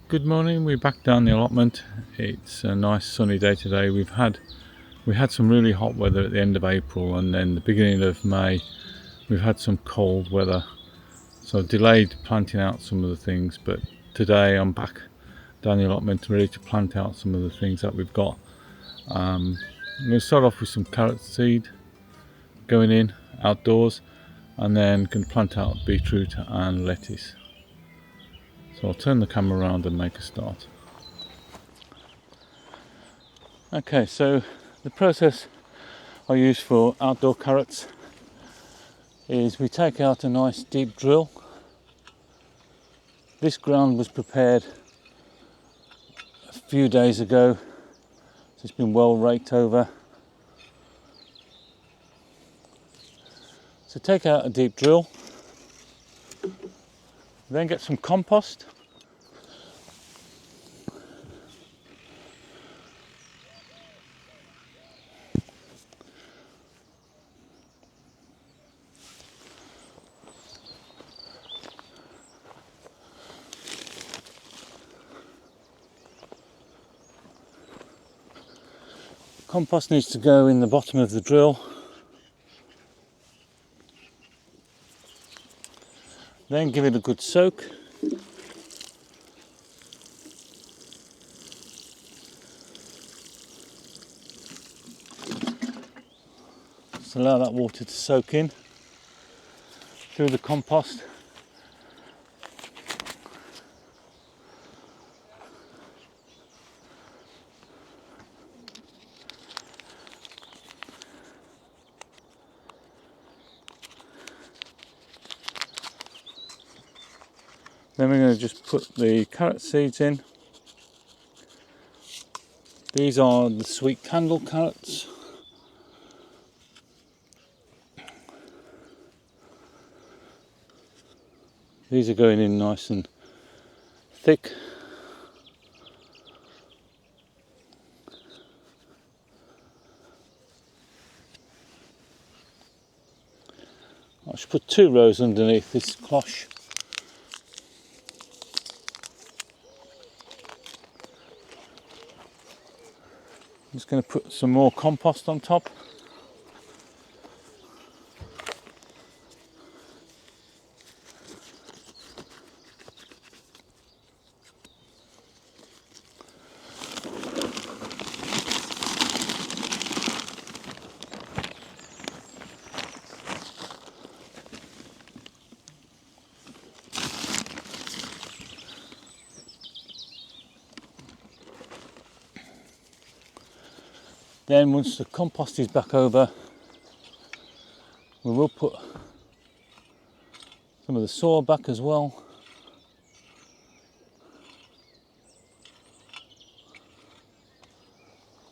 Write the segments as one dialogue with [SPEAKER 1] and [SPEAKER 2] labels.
[SPEAKER 1] Good morning, we're back down the allotment. It's a nice sunny day today. We had some really hot weather at the end of April, and then the beginning of May we've had some cold weather, so I've delayed planting out some of the things, but today I'm back down the allotment ready to plant out some of the things that we've got. I'm going to start off with some carrot seed going in outdoors, and then going to plant out beetroot and lettuce. So I'll turn the camera around and make a start. Okay, so the process I use for outdoor carrots is we take out a nice deep drill. This ground was prepared a few days ago, so it's been well raked over. So take out a deep drill, then get some compost. Compost needs to go in the bottom of the drill. Then give it a good soak. Just allow that water to soak in through the compost. Then we're going to just put the carrot seeds in. These are the sweet candle carrots. These are going in nice and thick. I should put 2 rows underneath this cloche. I'm just going to put some more compost on top. Then once the compost is back over, we will put some of the soil back as well.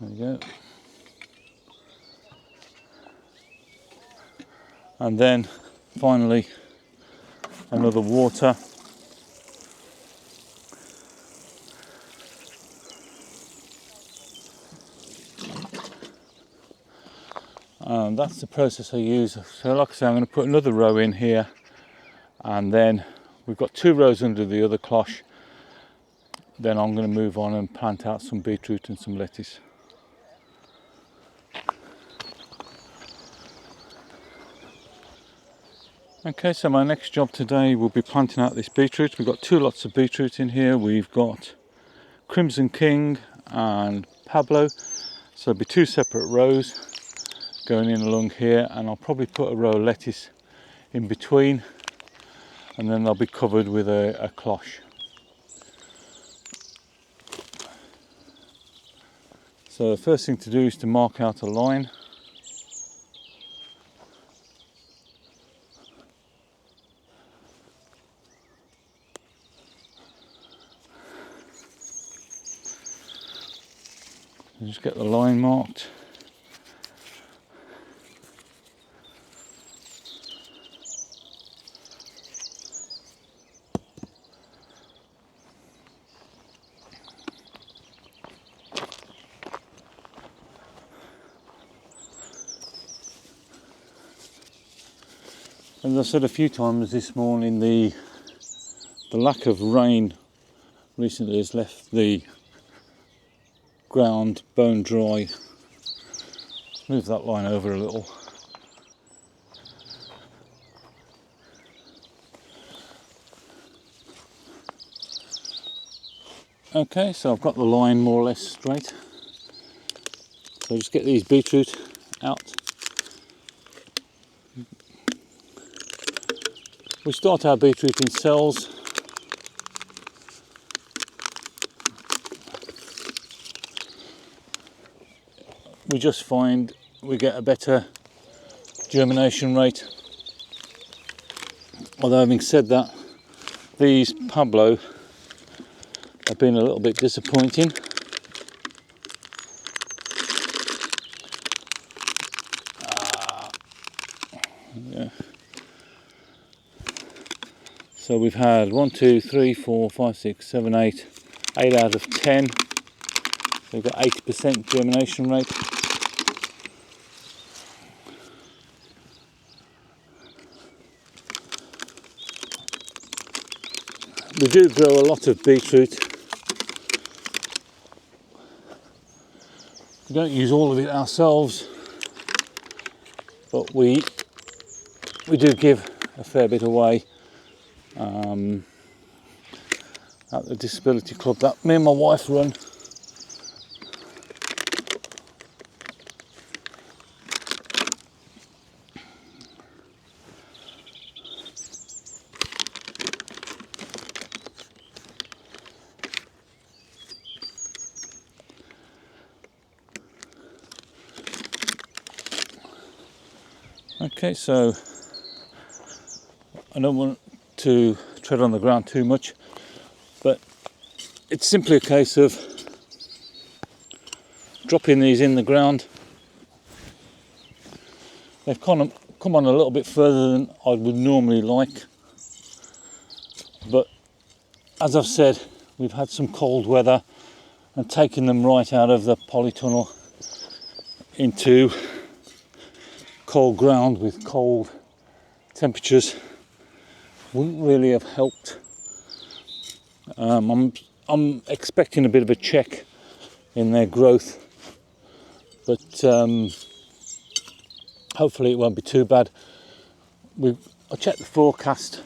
[SPEAKER 1] There we go. And then finally another water. And that's the process I use. So like I say, I'm going to put another row in here, and then we've got 2 rows under the other cloche. Then I'm going to move on and plant out some beetroot and some lettuce. Okay, so my next job today will be planting out this beetroot. We've got 2 lots of beetroot in here. We've got Crimson King and Pablo, so there'll be 2 separate rows going in along here, and I'll probably put a row of lettuce in between, and then they'll be covered with a cloche. So the first thing to do is to mark out a line. And just get the line marked. As I said a few times this morning, the lack of rain recently has left the ground bone dry. Let's move that line over a little. Okay, so I've got the line more or less straight. So just get these beetroot out. We start our beetroot in cells. We just find we get a better germination rate. Although having said that, these Pablo have been a little bit disappointing. Yeah. So we've had 1, 2, 3, 4, 5, 6, 7, 8 out of 10. So we've got 80% germination rate. We do grow a lot of beetroot. We don't use all of it ourselves, but we do give a fair bit away at the disability club that me and my wife run. Okay, so I don't want to tread on the ground too much, but it's simply a case of dropping these in the ground. They've come on a little bit further than I would normally like, but as I've said, we've had some cold weather and taking them right out of the polytunnel into cold ground with cold temperatures wouldn't really have helped. I'm expecting a bit of a check in their growth, but hopefully it won't be too bad. I checked the forecast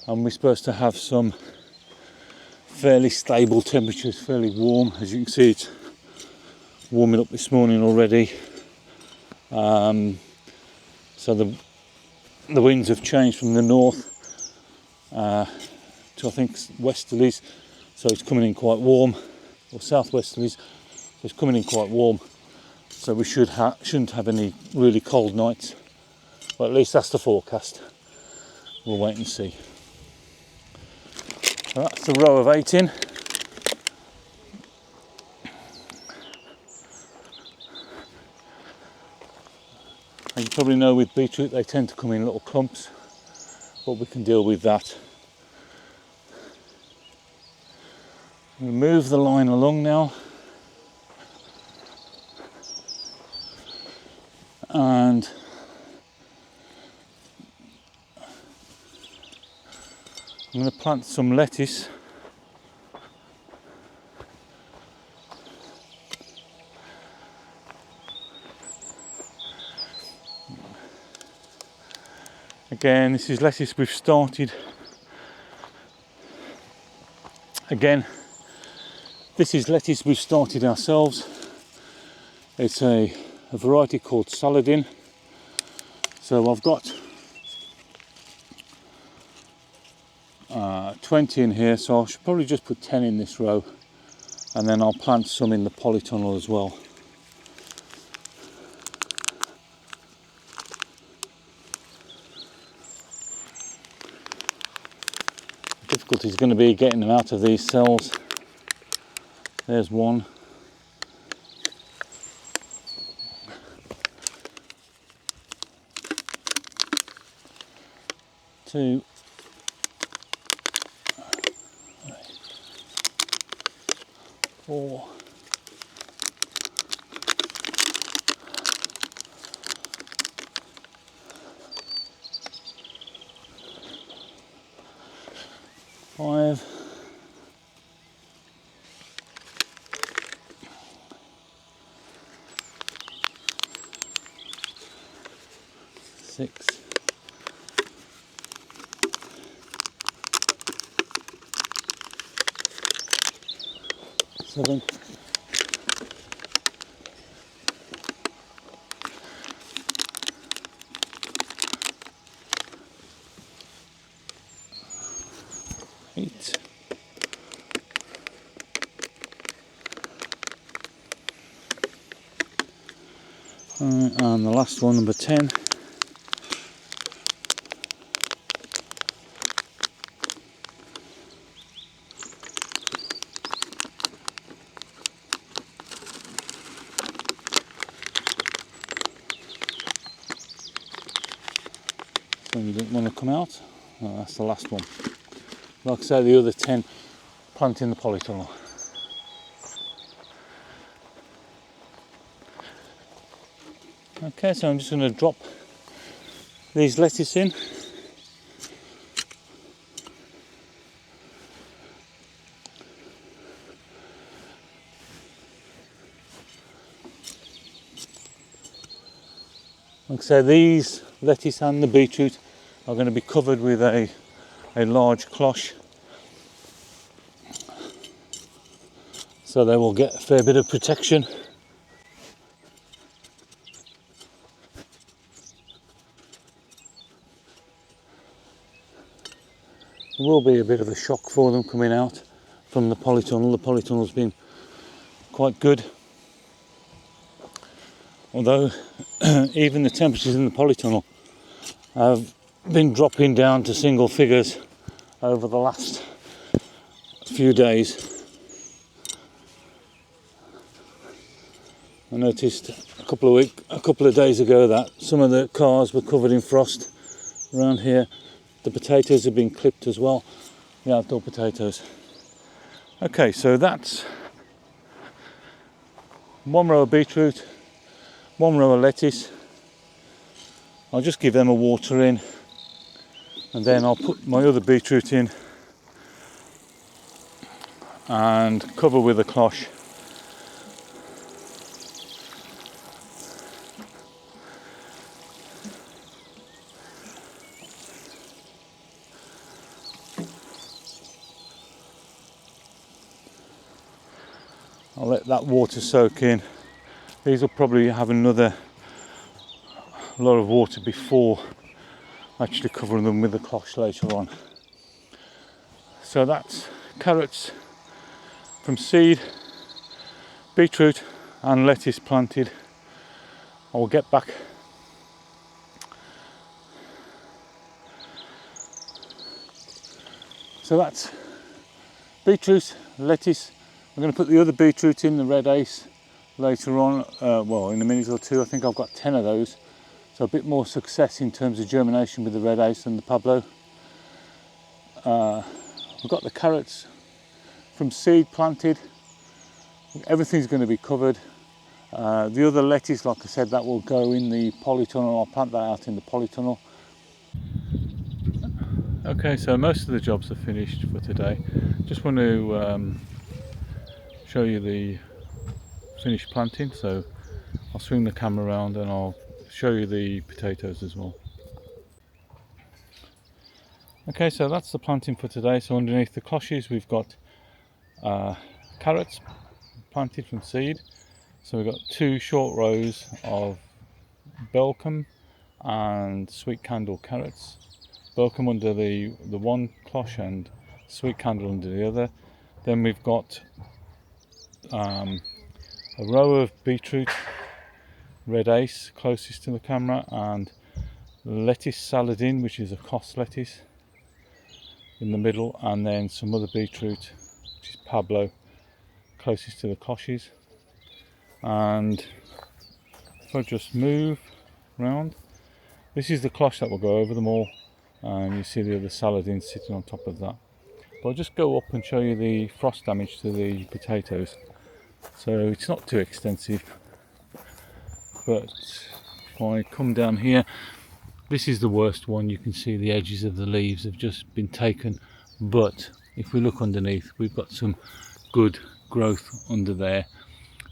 [SPEAKER 1] and we're supposed to have some fairly stable temperatures, fairly warm. As you can see, it's warming up this morning already. So the winds have changed from the north to I think westerlies, so it's coming in quite warm, or southwesterlies, so it's coming in quite warm. So we shouldn't have any really cold nights. Well, at least that's the forecast. We'll wait and see. So that's the row of 8 in. As you probably know, with beetroot they tend to come in little clumps, but we can deal with that. We'll move the line along now, and I'm going to plant some lettuce. Again, this is lettuce we've started. Again, this is lettuce we've started ourselves. It's a variety called Saladin. So I've got 20 in here, so I should probably just put 10 in this row, and then I'll plant some in the polytunnel as well. The difficulty is going to be getting them out of these cells. There's one. Two. 4. 5. 5, 6, 7, 8, and the last one, number 10. So you didn't want to come out. No, that's the last one. Like I say, the other 10 plant in the polytunnel. Okay, so I'm just going to drop these lettuce in. Like I say, these lettuce and the beetroot are going to be covered with a large cloche, so they will get a fair bit of protection. It will be a bit of a shock for them coming out from the polytunnel. The polytunnel's been quite good, although even the temperatures in the polytunnel have been dropping down to single figures over the last few days. I noticed a couple of days ago that some of the cars were covered in frost around here. The potatoes have been clipped as well, the outdoor potatoes. Okay, so that's one row of beetroot, one row of lettuce. I'll just give them a water in, and then I'll put my other beetroot in and cover with a cloche. I'll let that water soak in. These will probably have another lot of water before actually covering them with the cloche later on. So that's carrots from seed, beetroot and lettuce planted. I will get back. So that's beetroot, lettuce. I'm going to put the other beetroot in, the red ace, later on, well, in a minute or two. I think I've got 10 of those, so a bit more success in terms of germination with the red ace and the Pablo. We've got the carrots from seed planted. Everything's going to be covered. The other lettuce, like I said, that will go in the polytunnel. I'll plant that out in the polytunnel. Okay, so most of the jobs are finished for today. Just want to show you the finished planting, so I'll swing the camera around and I'll show you the potatoes as well. Okay, so that's the planting for today. So underneath the cloches we've got carrots planted from seed. So we've got 2 short rows of Belcom and sweet candle carrots. Belcom under the one cloche and sweet candle under the other. Then we've got a row of beetroot, red ace closest to the camera, and lettuce saladin, which is a cos lettuce, in the middle, and then some other beetroot, which is Pablo, closest to the cloches. And if I just move around, this is the cloche that will go over them all, and you see the other saladin sitting on top of that. But I'll just go up and show you the frost damage to the potatoes. So it's not too extensive, but if I come down here, this is the worst one. You can see the edges of the leaves have just been taken, but if we look underneath, we've got some good growth under there,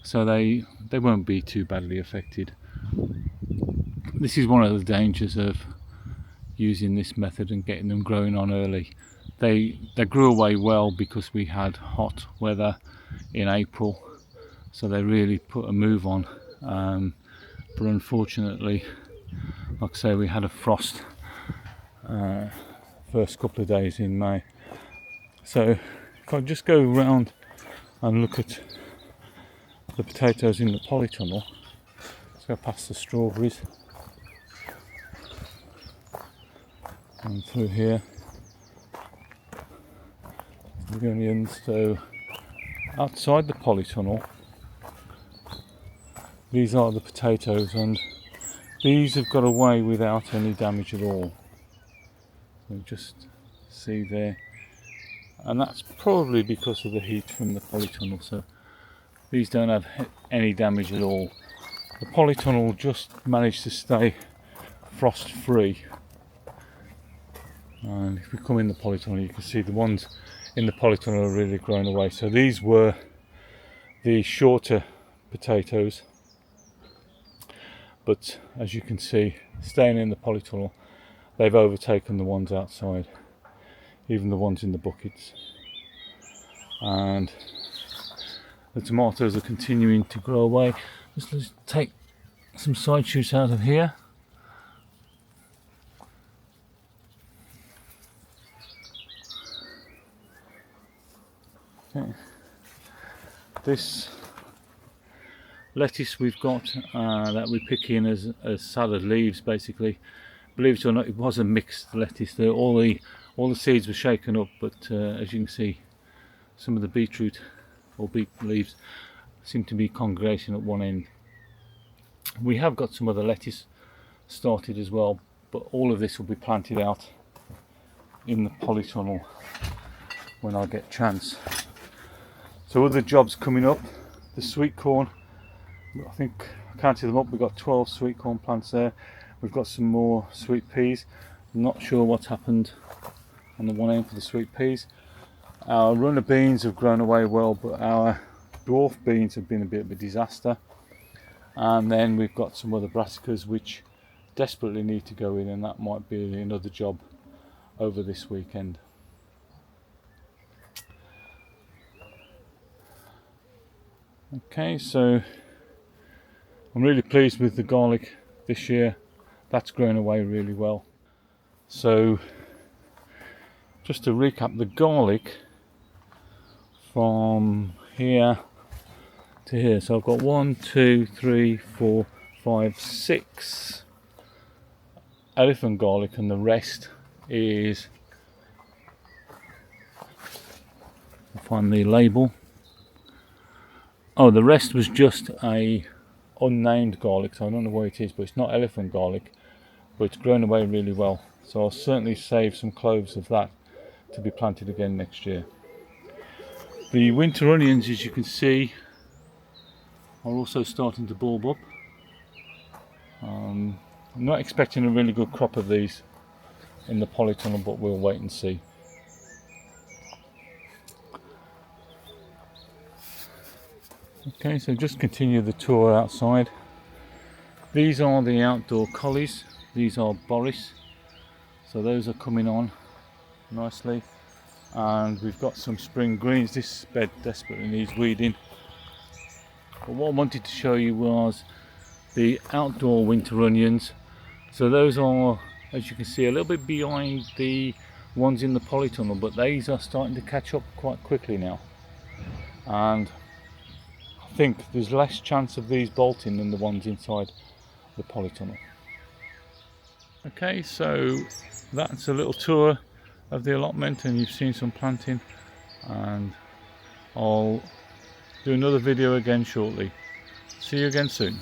[SPEAKER 1] so they won't be too badly affected. This is one of the dangers of using this method and getting them growing on early. They grew away well because we had hot weather in April, so they really put a move on, but unfortunately, like I say, we had a frost first couple of days in May. So if I just go around and look at the potatoes in the polytunnel, let's go past the strawberries and through here, the onions. So outside the polytunnel, these are the potatoes, and these have got away without any damage at all. So just see there, and that's probably because of the heat from the polytunnel. So these don't have any damage at all. The polytunnel just managed to stay frost free. And if we come in the polytunnel, you can see the ones in the polytunnel are really grown away. So these were the shorter potatoes, but as you can see, staying in the polytunnel, they've overtaken the ones outside, even the ones in the buckets. And the tomatoes are continuing to grow away. Let's take some side shoots out of here. Okay. This lettuce we've got that we pick in as salad leaves, basically. Believe it or not, it was a mixed lettuce. All the seeds were shaken up, but as you can see, some of the beetroot or beet leaves seem to be congregating at one end. We have got some other lettuce started as well, but all of this will be planted out in the polytunnel when I get chance. So other jobs coming up, the sweet corn, I think I counted them up, we've got 12 sweet corn plants there. We've got some more sweet peas. I'm not sure what's happened on the one end for the sweet peas. Our runner beans have grown away well, but our dwarf beans have been a bit of a disaster. And then we've got some other brassicas which desperately need to go in, and that might be another job over this weekend. Okay, so I'm really pleased with the garlic this year. That's grown away really well. So just to recap, the garlic from here to here, so I've got 1, 2, 3, 4, 5, 6 elephant garlic, and the rest is, I'll find the label. Oh, the rest was just a unnamed garlic, so I don't know what it is, but it's not elephant garlic, but it's grown away really well. So I'll certainly save some cloves of that to be planted again next year. The winter onions, as you can see, are also starting to bulb up. I'm not expecting a really good crop of these in the polytunnel, but we'll wait and see. Okay, so just continue the tour outside. These are the outdoor collies. These are Boris. So those are coming on nicely. And we've got some spring greens. This bed desperately needs weeding. But what I wanted to show you was the outdoor winter onions. So those are, as you can see, a little bit behind the ones in the polytunnel, but these are starting to catch up quite quickly now. And I think there's less chance of these bolting than the ones inside the polytunnel. Okay, so that's a little tour of the allotment, and you've seen some planting, and I'll do another video again shortly. See you again soon.